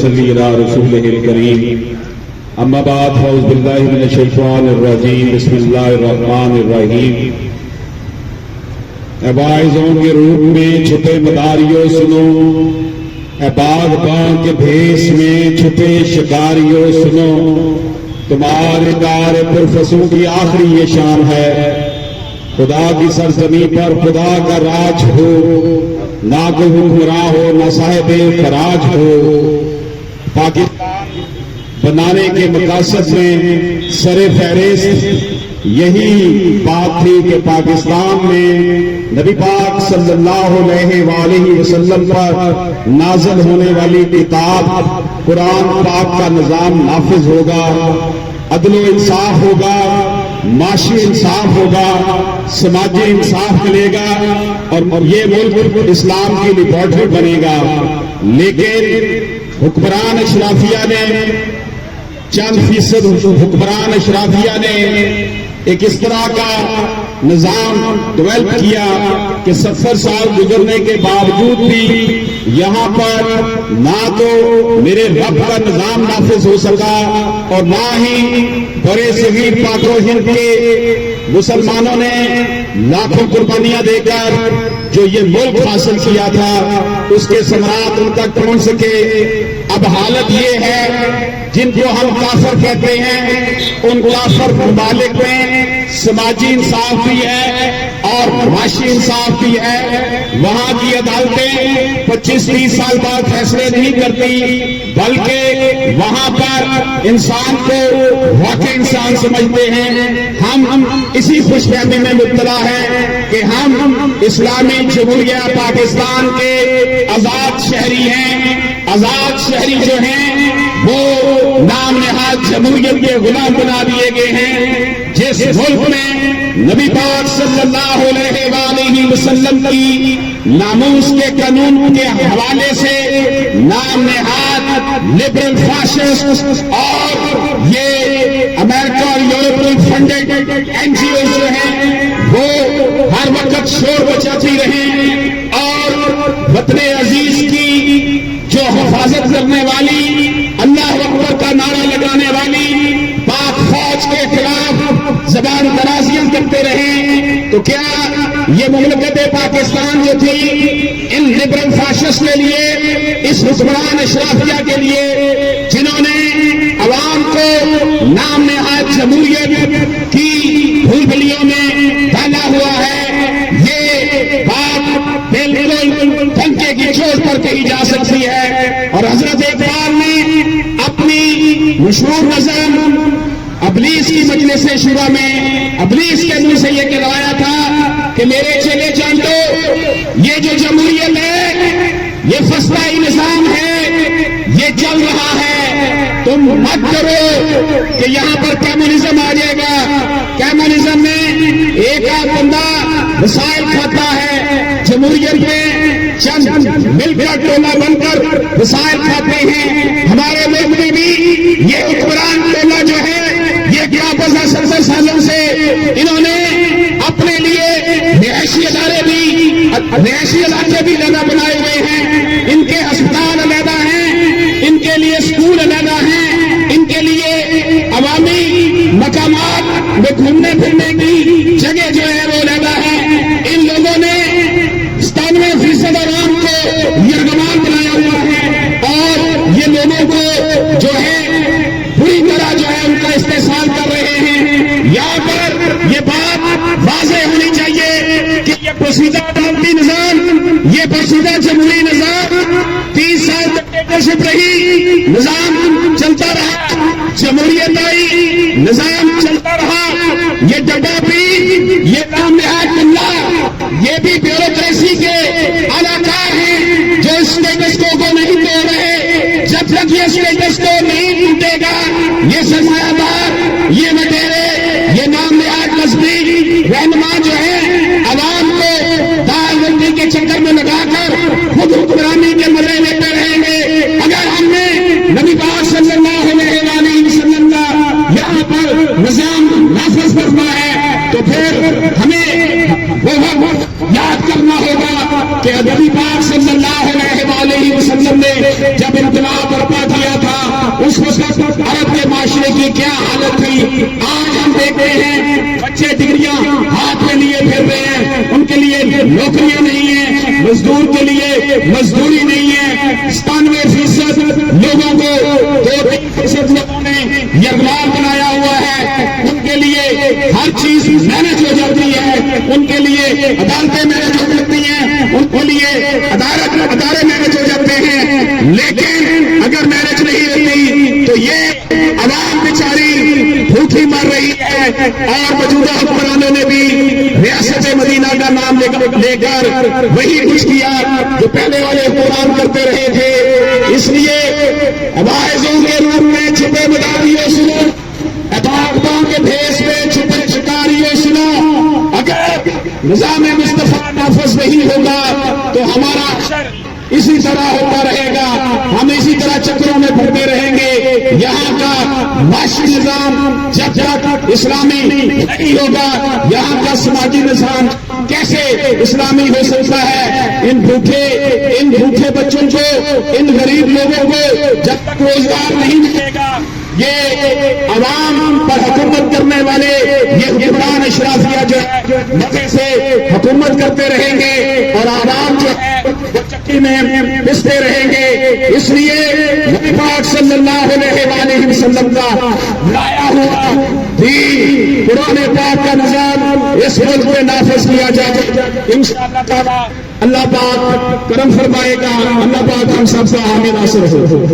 ونصلي على رسوله الكريم اما بعد فاعوذ بالله من الشیطان الرجیم بسم اللہ الرحمن الرحیم۔ اے واعظوں کے روپ میں چھپے مداریوں سنو، اے باغ باغ کے بھیس میں چھپے شکاریوں سنو، تمہارے دار پرفسوں کی آخری یہ شان ہے، خدا کی سرزمین پر خدا کا راج ہو، نہ کوئی حکمراں ہو نہ صاحب فراج ہو۔ پاکستان بنانے کے مقاصد میں سر فہرست یہی بات تھی کہ پاکستان میں نبی پاک صلی اللہ علیہ وآلہ وسلم پر نازل ہونے والی کتاب قرآن پاک کا نظام نافذ ہوگا، عدل و انصاف ہوگا، معاشی انصاف ہوگا، سماجی انصاف ملے گا اور یہ ملک اسلام کی لیبارٹری بنے گا۔ لیکن حکمران اشرافیہ نے چند فیصد حکمران اشرافیہ نے ایک اس طرح کا نظام ڈیولپ کیا کہ 70 سال گزرنے کے باوجود بھی یہاں پر نہ تو میرے رب کا نظام نافذ ہو سکا اور نہ ہی برے صغیر پاک و ہند کے مسلمانوں نے لاکھوں قربانیاں دے کر جو یہ ملک حاصل کیا تھا اس کے ثمرات ان تک پہنچ سکے۔ اب حالت یہ ہے جن کو ہم کافر کہتے ہیں ان کافر ممالک میں سماجی انصاف بھی ہے اور معاشی انصاف بھی ہے، وہاں کی عدالتیں 25-30 سال بعد فیصلے نہیں کرتی بلکہ وہاں پر انسان کو واقعی انسان سمجھتے ہیں۔ ہم اسی خوش فہمی میں مبتلا ہیں کہ ہم اسلامی جمہوریہ پاکستان کے آزاد شہری ہیں۔ آزاد شہری جو ہیں وہ نام نہاد جمہوریت کے غلام بنا دیے گئے ہیں، جس ملک میں نبی پاک صلی اللہ علیہ وآلہ وسلم کی ناموس کے قانون کے حوالے سے نام نہاد لبرل فاشسٹ اور یہ امریکہ اور یورپ فنڈڈ این جی اوز جو ہیں وہ ہر وقت شور مچاتی رہیں اور وطن عزیز کی جو حفاظت کرنے والی اللہ اکبر کا نعرہ لگانے والی پاک فوج کے خلاف زبان درازیاں کرتے رہے، تو کیا یہ مملکت پاکستان جو تھی ان لبرل فاشسٹ کے لیے، اس حکمران اشرافیہ کے لیے جنہوں نے عوام کو نام نہاد جمہوریت کی بھول بھلیوں میں ڈالا ہوا ہے، یہ بات بالکل ڈنکے کی چوٹ پر کہی جا سکتی ہے۔ اور حضرت اقبال نے اپنی مشہور نظم ابلیس کی مجلس شورا میں ابلیس کے منہ سے یہ کہلایا تھا کہ میرے چلے جانو یہ جو جمہوریت ہے یہ فسطائی نظام ہے، یہ چل رہا ہے، تم مت کرو کہ یہاں پر کمیونزم آ جائے گا۔ کمیونزم میں ایک آدھ بندہ وسائل کھاتا ہے، جمہوریت میں چند مل کر ٹولہ بن کر وسائل کھاتے ہیں۔ ہمارے ملک میں بھی یہ حکمران ٹولہ جو ہے یہ کیا پتا 70 سالوں سے انہوں نے اپنے لیے رہائشی ادارے بھی رہائشی علاقے بھی علیحدہ بنائے ہوئے ہیں، ان کے ہسپتال علیحدہ ہیں، ان کے لیے اسکول علیحدہ ہیں، ان کے لیے عوامی مقامات میں گھومنے پھرنے کی جگہ جو ہے وہ علیحدہ ہے۔ ان لوگوں نے 97% عوام کو یرغمال بنایا ہوا ہے اور یہ لوگوں کو جو ہے پوری طرح جو ہے ان کا استحصال کر رہے ہیں۔ یہاں پر یہ بات واضح ہونی چاہیے کہ یہ پوشیدہ عدالتی نظام، یہ پوشیدہ جمہوری نظام 30 سال ڈکٹیٹرشپ رہی، نظام چلتا رہا، جمہوریت آئی، نظام چلتا رہا، یہ ڈبا بھی، یہ نام نہاد اللہ، یہ بھی بیوروکریسی کے اداکار ہیں جو اسٹیٹس کو نہیں توڑ رہے۔ جب تک یہ اسٹیٹس کو نہیں ٹوٹے گا یہ سرمایہ دار، یہ وڈیرے، یہ نام نہاد مذہبی رہنما جو ہے عوام کو دال بندی کے چکر میں لگا کر خود حکمرانی کے مزے لیتے رہیں گے۔ اگر ہم نے نبی پاک صلی اللہ علیہ وسلم کا یہاں پر نظام نافذ کرنا ہے تو پھر ہمیں وہ وقت یاد کرنا ہوگا کہ نبی پاک صلی اللہ علیہ وسلم نے جب انقلاب برپا تھا کیا حالت تھی. آج ہم دیکھتے ہیں بچے ڈگریاں ہاتھ میں لیے پھر رہے ہیں, ان کے لیے نوکریاں نہیں ہیں, مزدور کے لیے مزدوری نہیں ہے. 97% لوگوں کو 2-3% لوگوں نے یرغمال بنایا ہوا ہے. ان کے لیے ہر چیز مینج ہو جاتی ہے, ان کے لیے عدالتیں مینج ہو جاتی ہیں, ان کے لیے ادارے مینج ہو جاتے ہیں. لیکن اگر مینج نہیں ہوتی تو یہ عوام بیچاری بھوکی مر رہی ہے. اور موجودہ حکمرانوں نے بھی ریاست مدینہ کا نام لے کر وہی کچھ کیا جو پہلے والے حکمران کرتے رہے تھے. اس لیے عوائزوں کے روپ میں چھپے مداریوں سنو, عطاقتوں کے بھیس میں چھپے شکاریوں سنو. اگر نظام مصطفیٰ نافذ نہیں ہوگا تو ہمارا اسی طرح ہوتا رہے گا, ہم اسی طرح چکروں میں پھرتے رہیں گے. یہاں کا معاشی نظام جب تک اسلامی نہیں ہوگا, یہاں کا سماجی نظام کیسے اسلامی ہو سکتا ہے؟ ان بھوکے بچوں کو, ان غریب لوگوں کو جب تک روزگار نہیں ملے گا, یہ عوام پر حکومت کرنے والے یہ حکمران اشرافیہ جو ہے مزے سے حکومت کرتے رہیں گے اور عوام جو ہے وہ چکی میں پستے رہیں گے. اس لیے نبی پاک صلی اللہ علیہ وآلہ وسلم کا لایا ہوا دین قرآن پاک کا نظام اس ملک میں نافذ کیا جائے. انشاءاللہ تعالی اللہ پاک کرم فرمائے گا. اللہ پاک ہم سب سے آمین ناصر ہو.